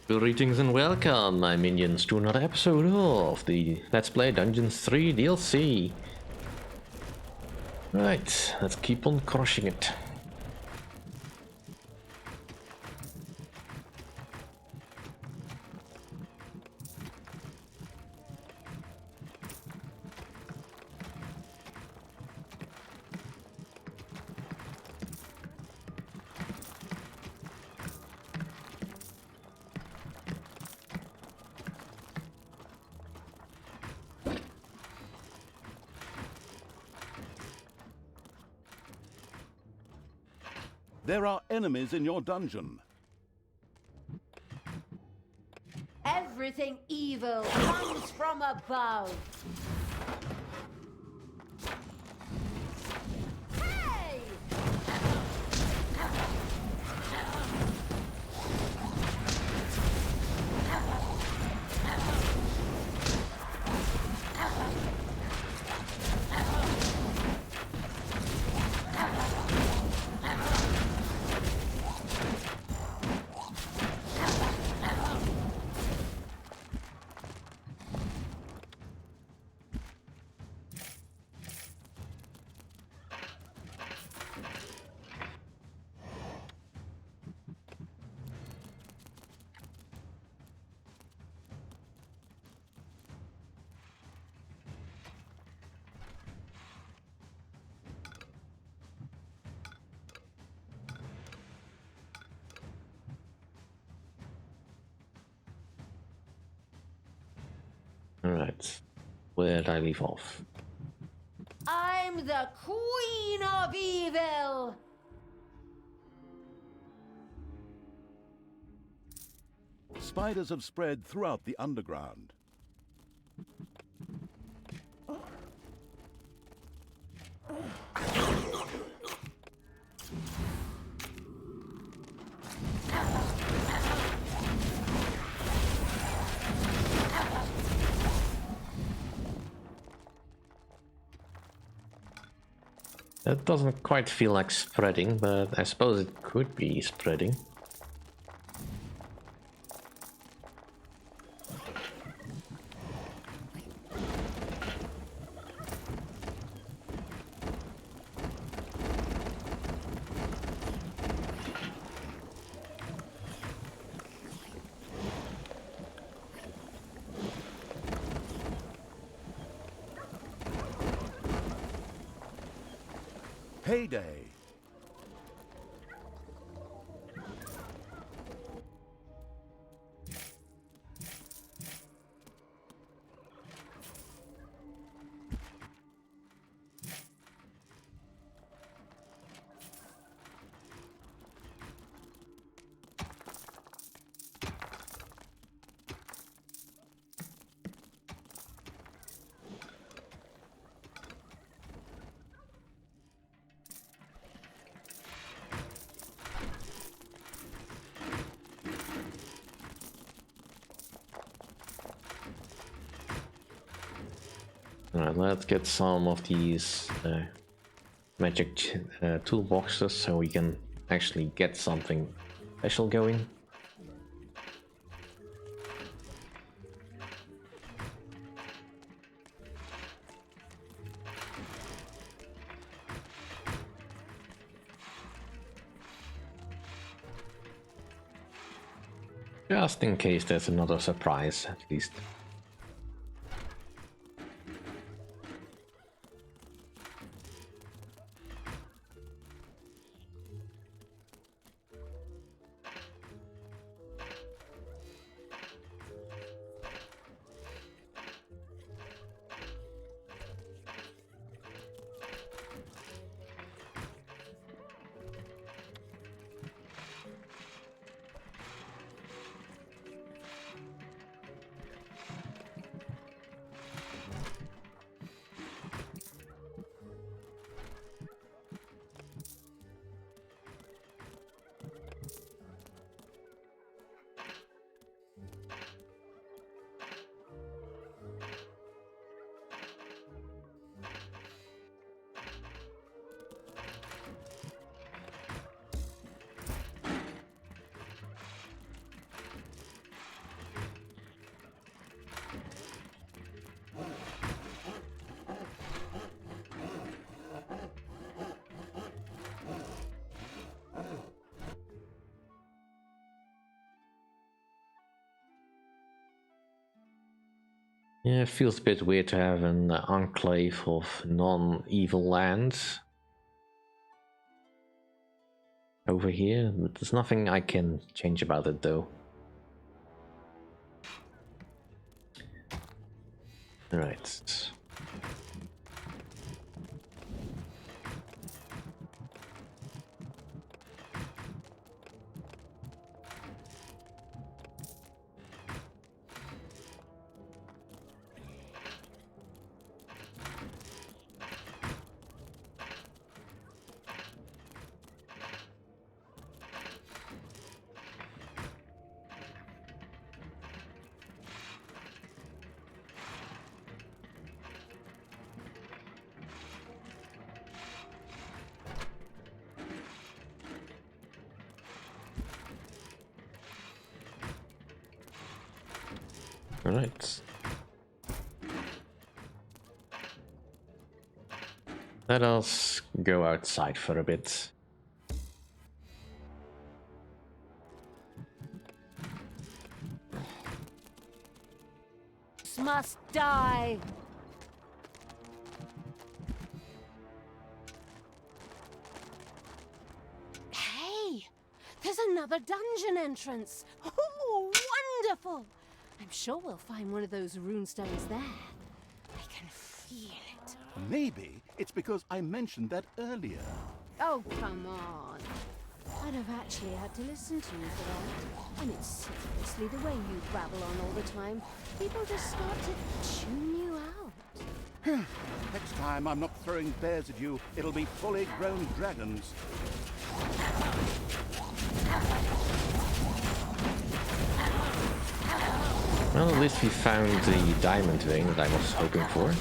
Greetings and welcome, my minions, to another episode of the Let's Play Dungeons 3 DLC. Right, let's keep on crushing it. There are enemies in your dungeon. Everything evil comes from above. Hey! Alright, where did I leave off? I'm the Queen of Evil! Spiders have spread throughout the underground. That doesn't quite feel like spreading, but I suppose it could be spreading. Payday. Alright, let's get some of these magic toolboxes so we can actually get something special going. Just in case there's another surprise, at least. Yeah, it feels a bit weird to have an enclave of non-evil lands over here, but there's nothing I can change about it though. Right. Alright. Let us go outside for a bit. Must die. Hey, there's another dungeon entrance. Oh, wonderful! I'm sure we'll find one of those runestones there. I can feel it. Maybe it's because I mentioned that earlier. Oh, come on. I'd have actually had to listen to you for that. And it's seriously the way you babble on all the time. People just start to tune you out. Next time I'm not throwing bears at you, it'll be fully grown dragons. Well, at least we found the diamond ring that I was hoping for.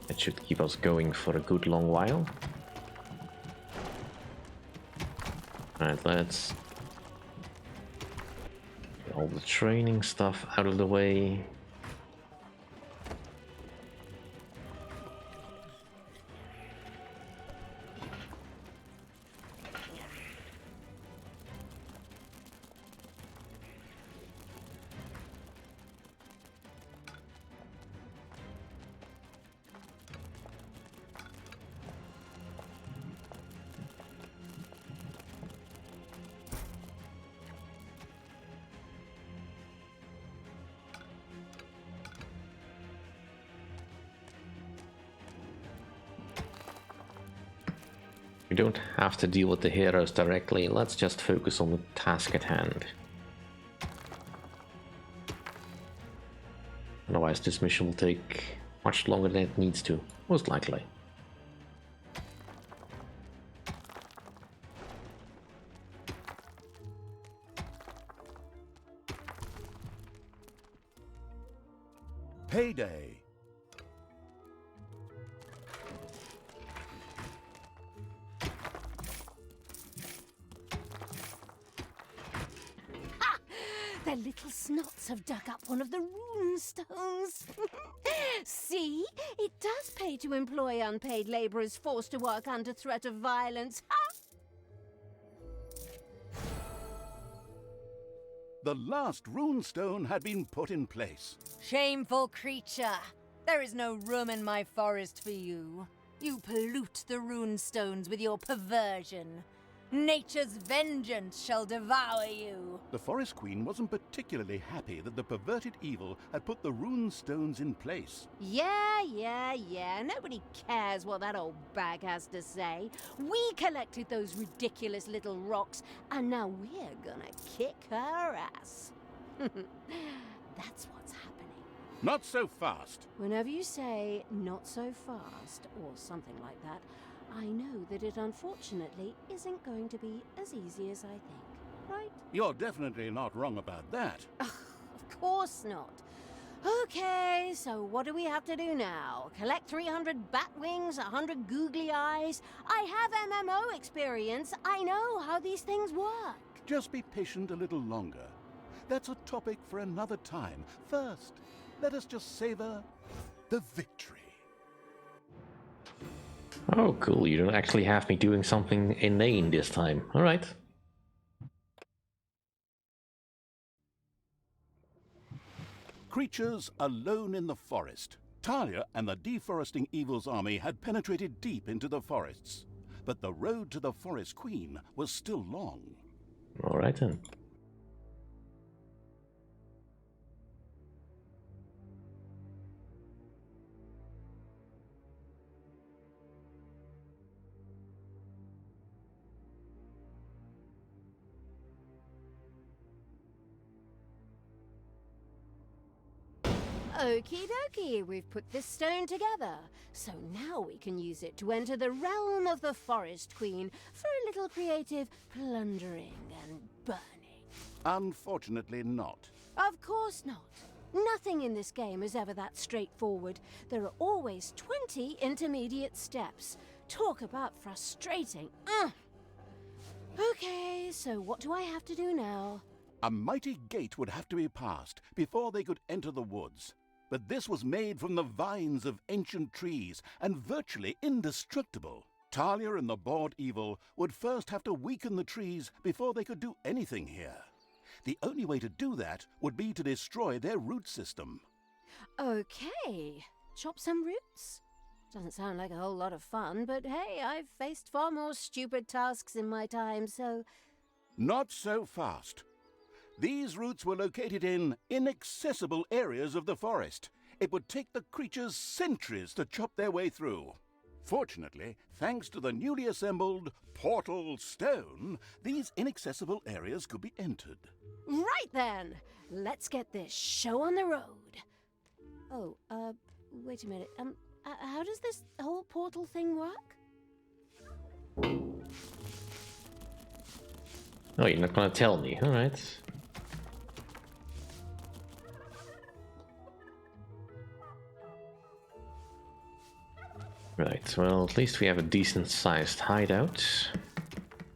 It should keep us going for a good long while. Alright, let's get all the training stuff out of the way. We don't have to deal with the heroes directly, let's just focus on the task at hand. Otherwise this mission will take much longer than it needs to, most likely. Payday. Their little snots have dug up one of the rune stones. See? It does pay to employ unpaid laborers forced to work under threat of violence. The last runestone had been put in place. Shameful creature! There is no room in my forest for you. You pollute the runestones with your perversion. Nature's vengeance shall devour you. The Forest Queen wasn't particularly happy that the perverted evil had put the runestones in place. Yeah. Nobody cares what that old bag has to say. We collected those ridiculous little rocks, and now we're gonna kick her ass. That's what's happening. Not so fast. Whenever you say, not so fast, or something like that, I know that it unfortunately isn't going to be as easy as I think, right? You're definitely not wrong about that. Of course not. Okay, so what do we have to do now? Collect 300 bat wings, 100 googly eyes? I have MMO experience. I know how these things work. Just be patient a little longer. That's a topic for another time. First, let us just savor the victory. Oh, cool. You don't actually have me doing something inane this time. Alright. Creatures alone in the forest. Talia and the deforesting evil's army had penetrated deep into the forests, but the road to the Forest Queen was still long. Alright then. Okie dokie, we've put this stone together. So now we can use it to enter the realm of the Forest Queen for a little creative plundering and burning. Unfortunately not. Of course not. Nothing in this game is ever that straightforward. There are always 20 intermediate steps. Talk about frustrating. Okay, so what do I have to do now? A mighty gate would have to be passed before they could enter the woods. But this was made from the vines of ancient trees and virtually indestructible. Talia and the Bored Evil would first have to weaken the trees before they could do anything here. The only way to do that would be to destroy their root system. Okay, chop some roots? Doesn't sound like a whole lot of fun, but hey, I've faced far more stupid tasks in my time, so... Not so fast. These roots were located in inaccessible areas of the forest. It would take the creatures centuries to chop their way through. Fortunately, thanks to the newly assembled Portal Stone, these inaccessible areas could be entered. Right then! Let's get this show on the road. Oh, wait a minute. How does this whole portal thing work? Oh, you're not gonna tell me. Alright. Right, well, at least we have a decent sized hideout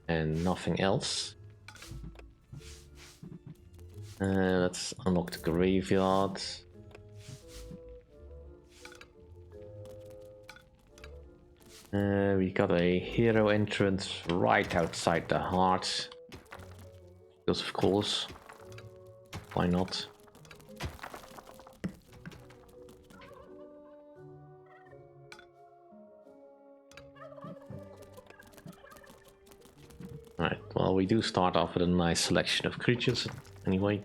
and nothing else. Let's unlock the graveyard. We got a hero entrance right outside the heart. Because of course, why not? Alright, well, we do start off with a nice selection of creatures anyway.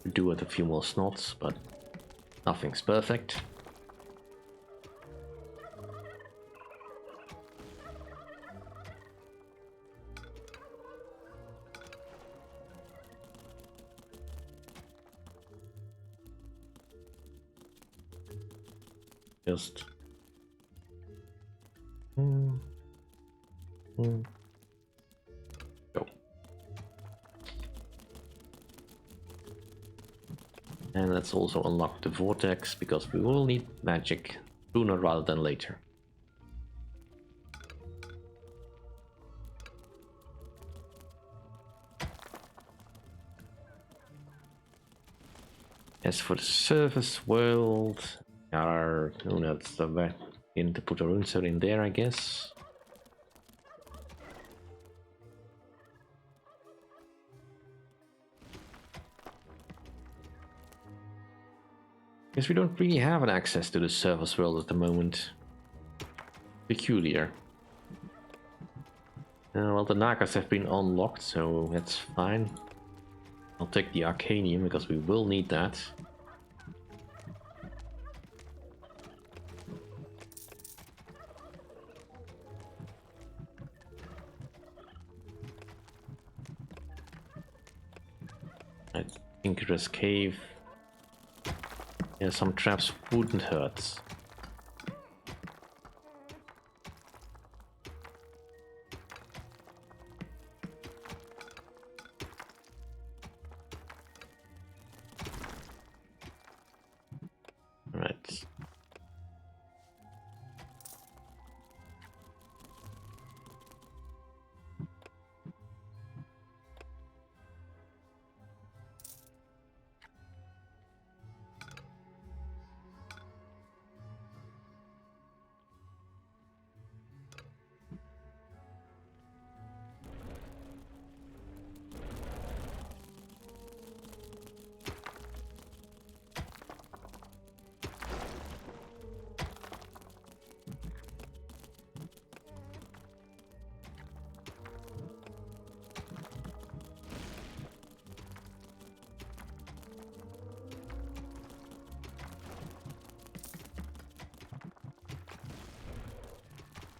We do have a few more snots, but nothing's perfect. Just... Go. And let's also unlock the vortex, because we will need magic sooner rather than later. As for the surface world, that's the way in to put a rune stone in there, I guess. Guess we don't really have an access to the surface world at the moment. Peculiar. Well, the Nagas have been unlocked, so that's fine. I'll take the Arcanium, because we will need that. Tinker's Cave. Yeah, some traps wouldn't hurt.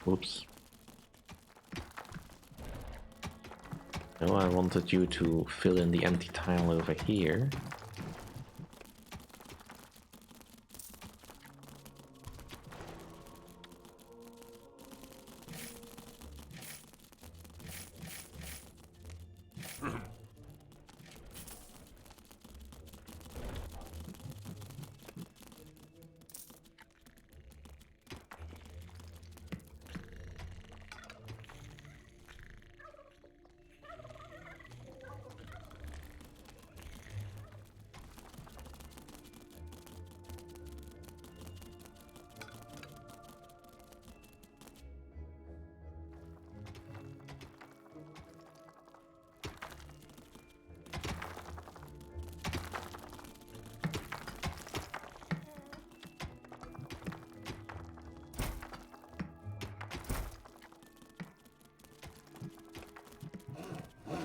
Oops. No, I wanted you to fill in the empty tile over here.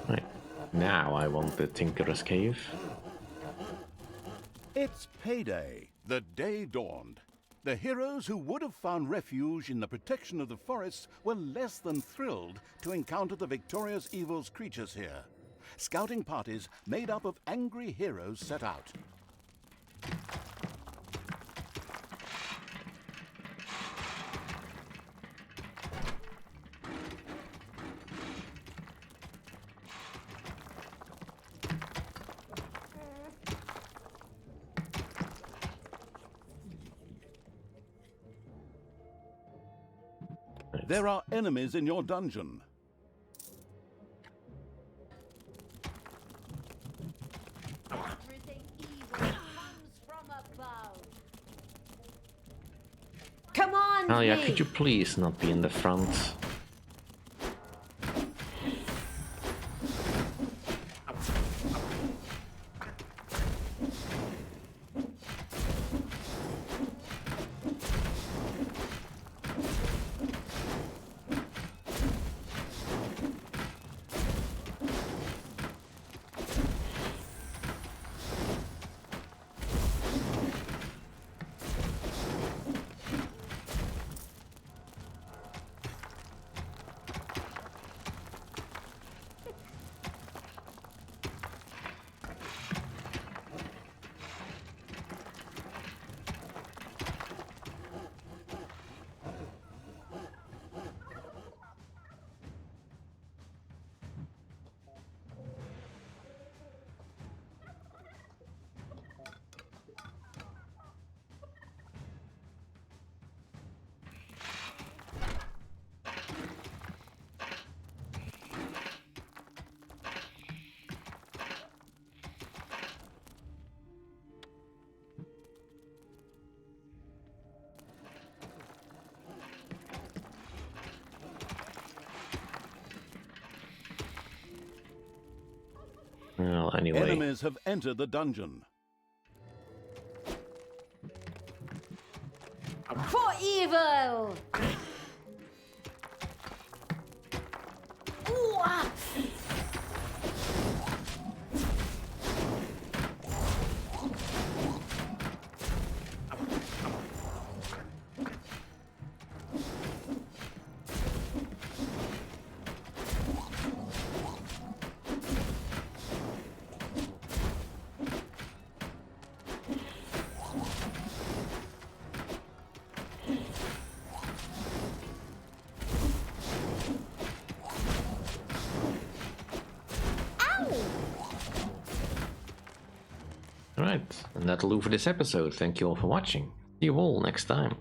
Right. Now I want the Tinkerer's Cave. It's payday. The day dawned. The heroes who would have found refuge in the protection of the forests were less than thrilled to encounter the victorious evil's creatures here. Scouting parties made up of angry heroes set out. There are enemies in your dungeon. Everything evil comes from above. Come on, Alia, me. could you please not be in the front? Well, anyway. Enemies have entered the dungeon. For evil! Ooh, ah. Alright, and that'll do for this episode. Thank you all for watching. See you all next time.